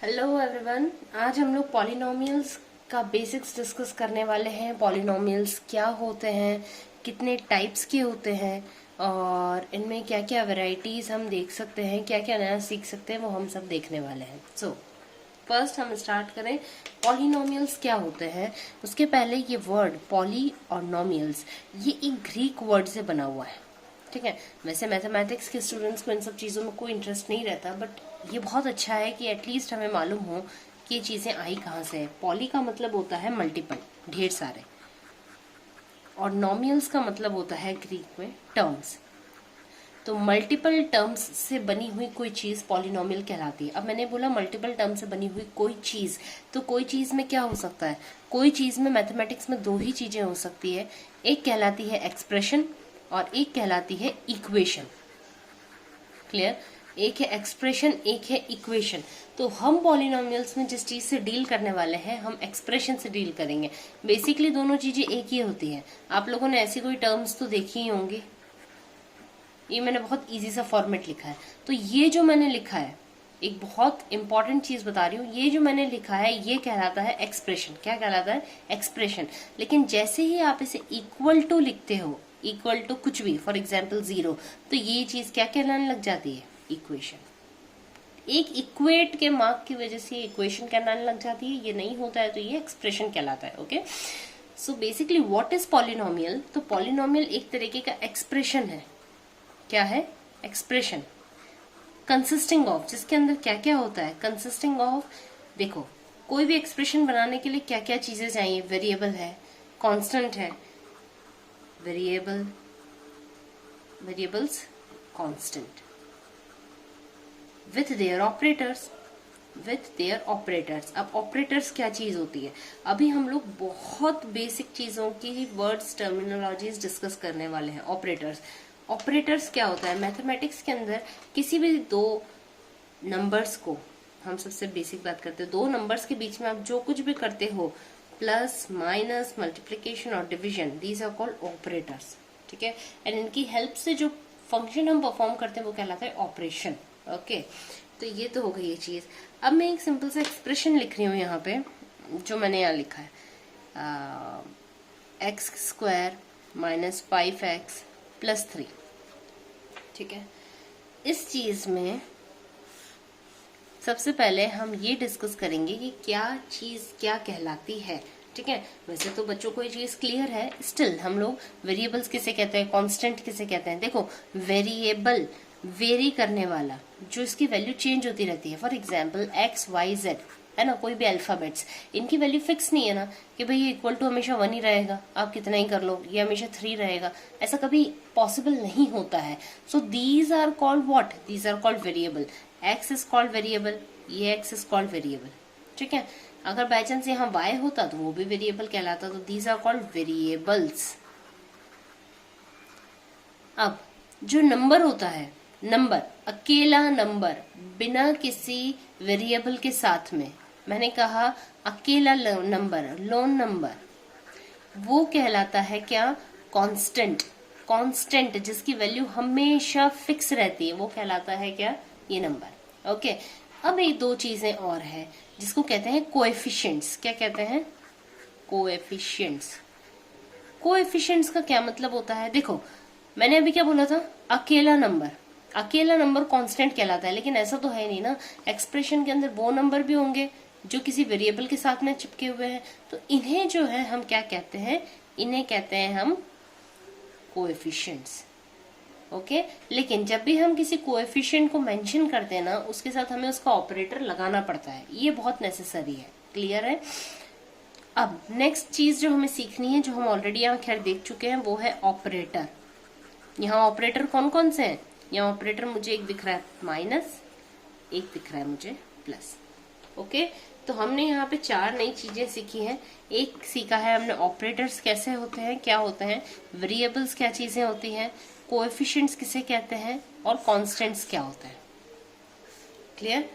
Hello everyone. आज हम लोग पॉलिनोमियल्स का बेसिक्स डिस्कस करने वाले हैं। पॉलिनोमियल्स क्या होते हैं, कितने टाइप्स के होते हैं और इनमें क्या क्या वैरायटीज हम देख सकते हैं, क्या क्या नया सीख सकते हैं, वो हम सब देखने वाले हैं। सो फर्स्ट हम स्टार्ट करें पॉलिनोमियल्स क्या होते हैं। उसके पहले ये वर्ड पॉली और नोमियल्स, ये एक ग्रीक वर्ड से बना हुआ है। ठीक है, वैसे मैथमेटिक्स के स्टूडेंट्स को इन सब चीज़ों में कोई इंटरेस्ट नहीं रहता, बट ये बहुत अच्छा है कि एटलीस्ट हमें मालूम हो कि ये चीज़ें आई कहाँ से है। पॉली का मतलब होता है मल्टीपल, ढेर सारे, और नॉमियल्स का मतलब होता है ग्रीक में टर्म्स। तो मल्टीपल टर्म्स से बनी हुई कोई चीज़ पॉलिनोमियल कहलाती है। अब मैंने बोला मल्टीपल टर्म से बनी हुई कोई चीज़, तो कोई चीज़ में क्या हो सकता है? कोई चीज़ में मैथमेटिक्स में दो ही चीज़ें हो सकती है, एक कहलाती है एक्सप्रेशन और एक कहलाती है इक्वेशन। क्लियर? एक है एक्सप्रेशन, एक है इक्वेशन। तो हम पॉलिनोमियल्स में जिस चीज से डील करने वाले हैं, हम एक्सप्रेशन से डील करेंगे। बेसिकली दोनों चीजें एक ही होती है। आप लोगों ने ऐसी कोई टर्म्स तो देखी ही होंगी। ये मैंने बहुत इजी सा फॉर्मेट लिखा है। तो ये जो मैंने लिखा है, एक बहुत इंपॉर्टेंट चीज बता रही हूँ, ये जो मैंने लिखा है ये कहलाता है एक्सप्रेशन। क्या कहलाता है? एक्सप्रेशन। लेकिन जैसे ही आप इसे इक्वल टू लिखते हो, इक्वल टू कुछ भी, फॉर एग्जाम्पल 0, तो ये चीज क्या कहलाने लग जाती है? इक्वेशन। एक इक्वेट के मार्क की वजह से इक्वेशन कहलाने लग जाती है। ये नहीं होता है तो ये एक्सप्रेशन कहलाता है। Okay, so basically what is polynomial? तो पॉलिनोमियल एक तरीके का एक्सप्रेशन है। क्या है? एक्सप्रेशन कंसिस्टिंग ऑफ, जिसके अंदर क्या क्या होता है? कंसिस्टिंग ऑफ, देखो कोई भी एक्सप्रेशन बनाने के लिए क्या क्या चीजें चाहिए? वेरिएबल है, कांस्टेंट है, variables constant with their operators, अब ऑपरेटर्स क्या चीज होती है? अभी हम लोग बहुत बेसिक चीजों की वर्ड्स टर्मिनोलॉजीज डिस्कस करने वाले हैं। ऑपरेटर्स क्या होता है? मैथमेटिक्स के अंदर किसी भी दो नंबर्स को, हम सबसे बेसिक बात करते हैं, दो नंबर्स के बीच में आप जो कुछ भी करते हो, प्लस माइनस मल्टीप्लीकेशन और division, these are called operators. ठीक है, एंड इनकी हेल्प से जो फंक्शन हम परफॉर्म करते हैं वो कहलाता है ऑपरेशन। ओके, तो ये तो हो गई ये चीज। अब मैं एक सिंपल सा एक्सप्रेशन लिख रही हूँ यहाँ पे, जो मैंने यहाँ लिखा है, x square minus 5x plus 3। ठीक है, इस चीज में सबसे पहले हम ये डिस्कस करेंगे कि क्या चीज क्या कहलाती है। ठीक है, वैसे तो बच्चों को ये चीज क्लियर है, स्टिल हम लोग वेरिएबल्स किसे कहते हैं, कांस्टेंट किसे कहते हैं। देखो, वेरिएबल वेरी करने वाला, जो इसकी वैल्यू चेंज होती रहती है। फॉर एग्जाम्पल XYZ है ना, कोई भी अल्फाबेट्स, इनकी वैल्यू फिक्स नहीं है ना कि भाई ये इक्वल टू हमेशा 1 ही रहेगा, आप कितना ही कर लो, ये हमेशा 3 रहेगा, ऐसा कभी पॉसिबल नहीं होता है। So these are called what? These are called variable. X is called variable, ये एक्स इज कॉल्ड वेरिएबल। ठीक है, अगर बाय चांस यहाँ y होता तो वो भी वेरिएबल कहलाता। तो दीज आर कॉल्ड वेरिएबल्स। अब जो नंबर होता है, नंबर, अकेला नंबर बिना किसी वेरिएबल के साथ में, मैंने कहा अकेला नंबर, लोन नंबर, वो कहलाता है क्या? कांस्टेंट। कांस्टेंट जिसकी वैल्यू हमेशा फिक्स रहती है, वो कहलाता है क्या? ये नंबर। ओके, अब एक दो चीजें और है जिसको कहते हैं कोएफिशिएंट्स। क्या कहते हैं? कोएफिशिएंट्स। कोएफिशिएंट्स का क्या मतलब होता है? देखो, मैंने अभी क्या बोला था? अकेला नंबर, अकेला नंबर कांस्टेंट कहलाता है, लेकिन ऐसा तो है नहीं ना। एक्सप्रेशन के अंदर वो नंबर भी होंगे जो किसी वेरिएबल के साथ में चिपके हुए हैं, तो इन्हें जो है हम क्या कहते हैं? इन्हें कहते हैं हम कोएफिशिएंट्स। ओके, लेकिन जब भी हम किसी कोएफिशिएंट को मेंशन करते हैं ना, उसके साथ हमें उसका ऑपरेटर लगाना पड़ता है, ये बहुत नेसेसरी है। क्लियर है? अब नेक्स्ट चीज जो हमें सीखनी है, जो हम ऑलरेडी यहाँ खैर देख चुके हैं, वो है ऑपरेटर। यहाँ ऑपरेटर कौन कौन से हैं? यहाँ ऑपरेटर मुझे एक दिख रहा है माइनस, एक दिख रहा है मुझे प्लस। ओके, तो हमने यहाँ पे 4 नई चीजें सीखी हैं। एक सीखा है हमने ऑपरेटर्स कैसे होते हैं, क्या होते हैं, वेरिएबल्स क्या चीजें होती हैं, कोएफिशिएंट्स किसे कहते हैं, और कांस्टेंट्स क्या होते हैं। क्लियर?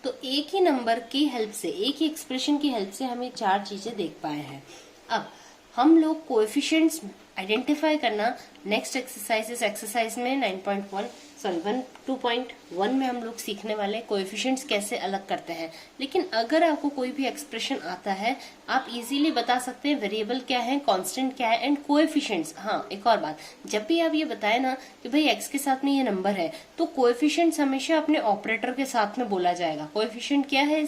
तो एक ही नंबर की हेल्प से, एक ही एक्सप्रेशन की हेल्प से हम ये 4 चीजें देख पाए हैं। अब हम लोग कोएफिशिएंट्स आइडेंटिफाई करना नेक्स्ट एक्सरसाइज में 9.1 सॉरी 2.1 में हम लोग सीखने वाले कोएफिशिएंट्स कैसे अलग करते हैं। लेकिन अगर आपको कोई भी एक्सप्रेशन आता है, आप इजीली बता सकते हैं वेरिएबल क्या है, कांस्टेंट क्या है एंड कोएफिशिएंट्स। हाँ, एक और बात, जब भी आप ये बताए ना कि भाई एक्स के साथ में ये नंबर है, तो कोएफिशिएंट्स हमेशा अपने ऑपरेटर के साथ में बोला जाएगा। कोएफिशिएंट क्या है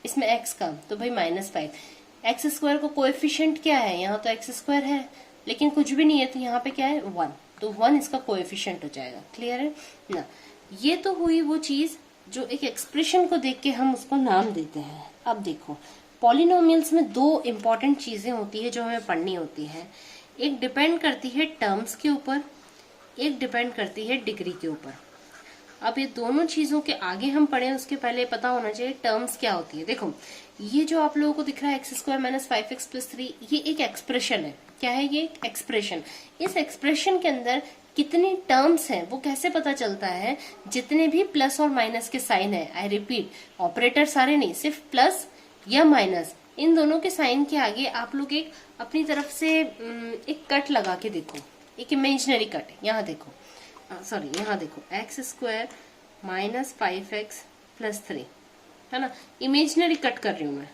इसमें एक्स का, तो भाई -5। एक्स स्क्वायर का कोएफिशिएंट क्या है, यहाँ तो एक्स स्क्वायर है लेकिन कुछ भी नहीं है, तो यहाँ पे क्या है 1, तो 1 इसका कोएफिशिएंट हो जाएगा। क्लियर है ना। ये तो हुई वो चीज जो एक एक्सप्रेशन को देख के हम उसको नाम देते हैं। अब देखो, पॉलिनोमियल्स में दो इंपॉर्टेंट चीजें होती है जो हमें पढ़नी होती है। एक डिपेंड करती है टर्म्स के ऊपर, एक डिपेंड करती है डिग्री के ऊपर। अब ये दोनों चीजों के आगे हम पढ़े उसके पहले पता होना चाहिए टर्म्स क्या होती है। देखो, ये जो आप लोगों को दिख रहा है x² - 5x + 3, ये एक एक्सप्रेशन है। क्या है ये? एक्सप्रेशन। इस एक्सप्रेशन के अंदर कितनी टर्म्स हैं वो कैसे पता चलता है? जितने भी प्लस और माइनस के साइन है, आई रिपीट, ऑपरेटर सारे नहीं, सिर्फ प्लस या माइनस, इन दोनों के साइन के आगे आप लोग एक अपनी तरफ से एक कट लगा के देखो, एक इमेजिनरी कट। यहाँ देखो, सॉरी यहाँ देखो, x² - 5x + 3 है ना, इमेजिनरी कट कर रही हूं मैं,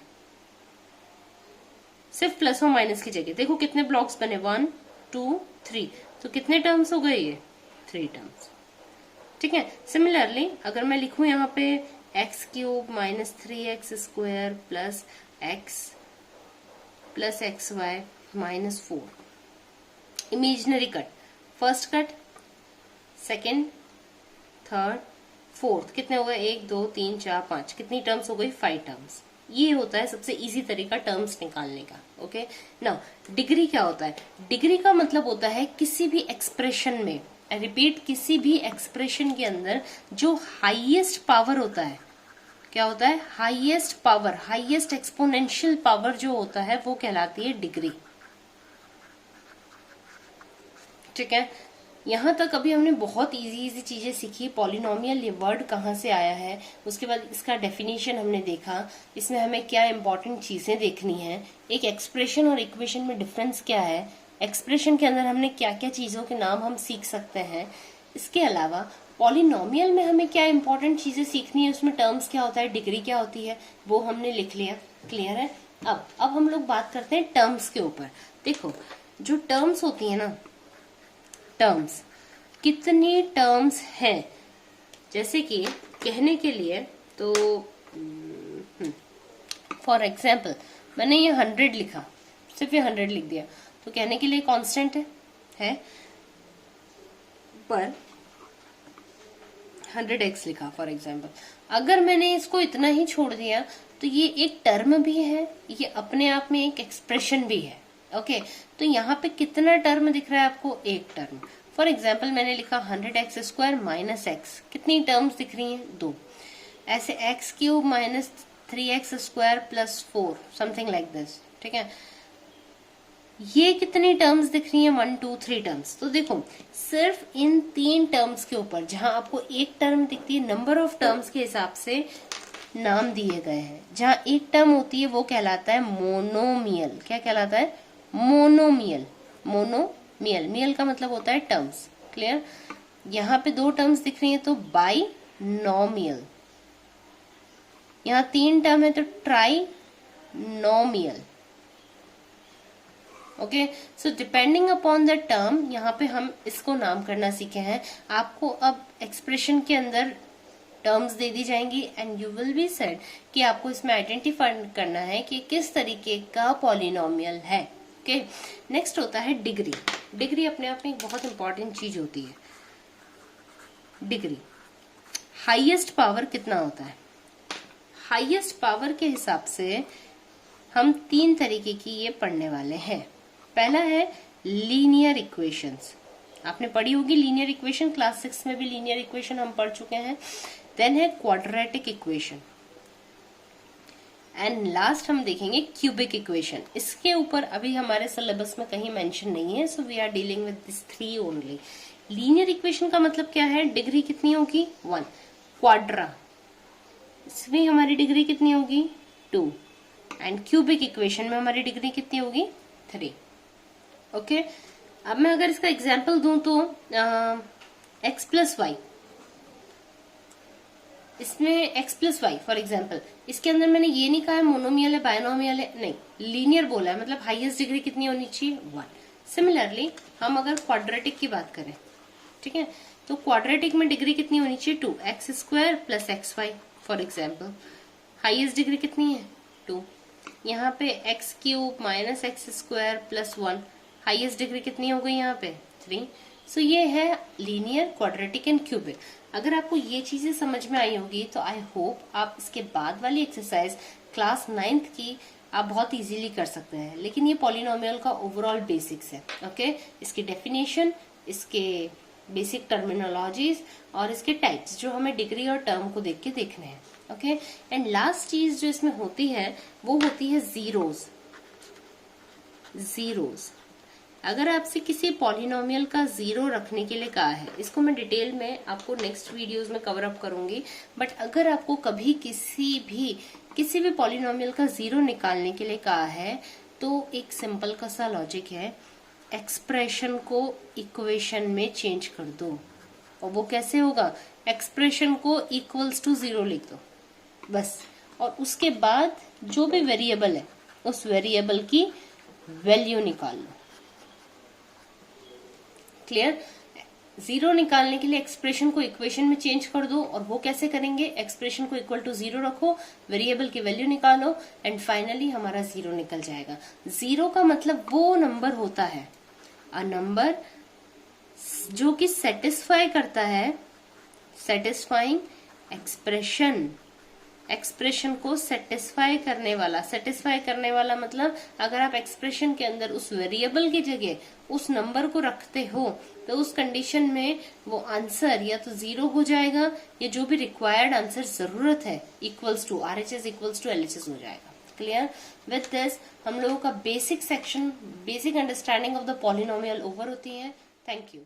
सिर्फ प्लस और माइनस की जगह। देखो कितने ब्लॉक्स बने, 1 2 3, तो कितने टर्म्स हो गए ये? 3 टर्म्स। ठीक है। सिमिलरली अगर मैं लिखूं यहाँ पे x³ - 3x² + x + xy - 4, imaginary cut, first cut, second, third, fourth, कितने हो गए? 1 2 3 4 5, कितनी टर्म्स हो गई? 5 टर्म्स। ये होता है सबसे इजी तरीका टर्म्स निकालने का। ओके नाउ, डिग्री क्या होता है? डिग्री का मतलब होता है किसी भी एक्सप्रेशन में, आई रिपीट, किसी भी एक्सप्रेशन के अंदर जो हाईएस्ट पावर होता है, क्या होता है? Highest power, highest exponential power जो होता है वो कहलाती है डिग्री। ठीक है। यहाँ तक अभी हमने बहुत इजी चीजें सीखी। पॉलिनोमियल ये वर्ड कहाँ से आया है, उसके बाद इसका डेफिनेशन हमने देखा, इसमें हमें क्या इंपॉर्टेंट चीजें देखनी है, एक एक्सप्रेशन और इक्वेशन में डिफरेंस क्या है, एक्सप्रेशन के अंदर हमने क्या क्या चीजों के नाम हम सीख सकते हैं। इसके अलावा पॉलिनोमियल में हमें क्या इंपॉर्टेंट चीजें सीखनी है, उसमें टर्म्स क्या होता है, डिग्री क्या होती है, वो हमने लिख लिया। क्लियर है। अब हम लोग बात करते हैं टर्म्स के ऊपर। देखो, जो टर्म्स होती है ना, टर्म्स, कितनी टर्म्स हैं, जैसे कि कहने के लिए तो फॉर एग्जाम्पल मैंने ये 100 लिखा, सिर्फ ये 100 लिख दिया, तो कहने के लिए कांस्टेंट है पर 100x लिखा फॉर एग्जाम्पल। अगर मैंने इसको इतना ही छोड़ दिया तो ये एक टर्म भी है, ये अपने आप में एक एक्सप्रेशन भी है। ओके, तो यहाँ पे कितना टर्म दिख रहा है आपको? एक टर्म। फॉर एग्जाम्पल मैंने लिखा 100x² - x, कितनी टर्म्स दिख रही हैं? 2। ऐसे x³ - 3x² + 4, something like this. ठीक है, ये कितनी टर्म्स दिख रही हैं? 1 2 3 टर्म्स। तो देखो, सिर्फ इन 3 टर्म्स के ऊपर जहां आपको एक टर्म दिखती है, नंबर ऑफ टर्म्स के हिसाब से नाम दिए गए हैं। जहां एक टर्म होती है वो कहलाता है मोनोमियल। क्या कहलाता है? मोनोमियल। मोनोमियल, मियल का मतलब होता है टर्म्स। क्लियर। यहाँ पे 2 टर्म्स दिख रही है तो बाइनोमियल, यहाँ 3 टर्म है तो trinomial. Okay, so depending upon the term, यहाँ पे हम इसको नाम करना सीखे हैं। आपको अब एक्सप्रेशन के अंदर टर्म्स दे दी जाएंगी and you will be said कि आपको इसमें आइडेंटिफाई करना है कि किस तरीके का पॉलिनोमियल है। ओके, नेक्स्ट होता है डिग्री। डिग्री अपने आप में एक बहुत इंपॉर्टेंट चीज होती है। डिग्री, हाईएस्ट पावर कितना होता है? हाईएस्ट पावर के हिसाब से हम 3 तरीके की ये पढ़ने वाले हैं। पहला है लीनियर इक्वेशंस, आपने पढ़ी होगी लीनियर इक्वेशन, क्लास 6 में भी लीनियर इक्वेशन हम पढ़ चुके हैं। देन है क्वाड्रेटिक इक्वेशन एंड लास्ट हम देखेंगे क्यूबिक इक्वेशन। इसके ऊपर अभी हमारे सिलेबस में कहीं मेंशन नहीं है, so we are dealing with this 3 only. Linear equation का मतलब क्या है? डिग्री कितनी होगी? 1। क्वाड्रा, इसमें हमारी डिग्री कितनी होगी? 2। एंड क्यूबिक इक्वेशन में हमारी डिग्री कितनी होगी? 3। ओके, अब मैं अगर इसका एग्जाम्पल दूं तो एक्स प्लस वाई, इसमें x plus Y for example, इसके अंदर मैंने ये नहीं कहा है मोनोमियल है बायनोमियल है, नहीं, लीनियर बोला है, मतलब हाईएस्ट डिग्री कितनी होनी चाहिए 1। सिमिलरली हम अगर क्वाड्रेटिक की बात करें, ठीक है, तो क्वाड्रेटिक में डिग्री कितनी होनी चाहिए 2, X square plus X Y for example, highest degree कितनी है 2। यहाँ पे X cube minus X square plus 1, highest degree कितनी हो गई यहाँ पे 3। सो ये है लीनियर, क्वाड्रेटिक एंड क्यूबिक। अगर आपको ये चीजें समझ में आई होगी तो आई होप आप इसके बाद वाली एक्सरसाइज क्लास 9th की आप बहुत इजीली कर सकते हैं। लेकिन ये पॉलिनोमियल का ओवरऑल बेसिक्स है, ओके। इसकी डेफिनेशन, इसके बेसिक टर्मिनोलॉजीज और इसके टाइप्स जो हमें डिग्री और टर्म को देख के देखने हैं, ओके। एंड लास्ट चीज जो इसमें होती है वो होती है जीरोज। जीरोज, अगर आपसे किसी पॉलिनोमियल का जीरो रखने के लिए कहा है, इसको मैं डिटेल में आपको नेक्स्ट वीडियोस में कवर अप करूंगी, बट अगर आपको कभी किसी भी पॉलिनोमियल का जीरो निकालने के लिए कहा है तो एक सिंपल का सा लॉजिक है, एक्सप्रेशन को इक्वेशन में चेंज कर दो। और वो कैसे होगा, एक्सप्रेशन को इक्वल्स टू जीरो लिख दो बस, और उसके बाद जो भी वेरिएबल है उस वेरिएबल की वैल्यू निकाल लो। क्लियर? जीरो निकालने के लिए एक्सप्रेशन को इक्वेशन में चेंज कर दो, और वो कैसे करेंगे, एक्सप्रेशन को इक्वल टू जीरो रखो, वेरिएबल की वैल्यू निकालो, एंड फाइनली हमारा जीरो निकल जाएगा। जीरो का मतलब वो नंबर होता है, अ नंबर जो कि सेटिस्फाई करता है, सेटिस्फाइंग एक्सप्रेशन, एक्सप्रेशन को सेटिस्फाई करने वाला मतलब अगर आप एक्सप्रेशन के अंदर उस वेरिएबल की जगह उस नंबर को रखते हो तो उस कंडीशन में वो आंसर या तो जीरो हो जाएगा या जो भी रिक्वायर्ड आंसर जरूरत है equals to RHS equals to LHS हो जाएगा। क्लियर? विथ दिस हम लोगों का basic section, basic understanding of the polynomial over होती है। Thank you.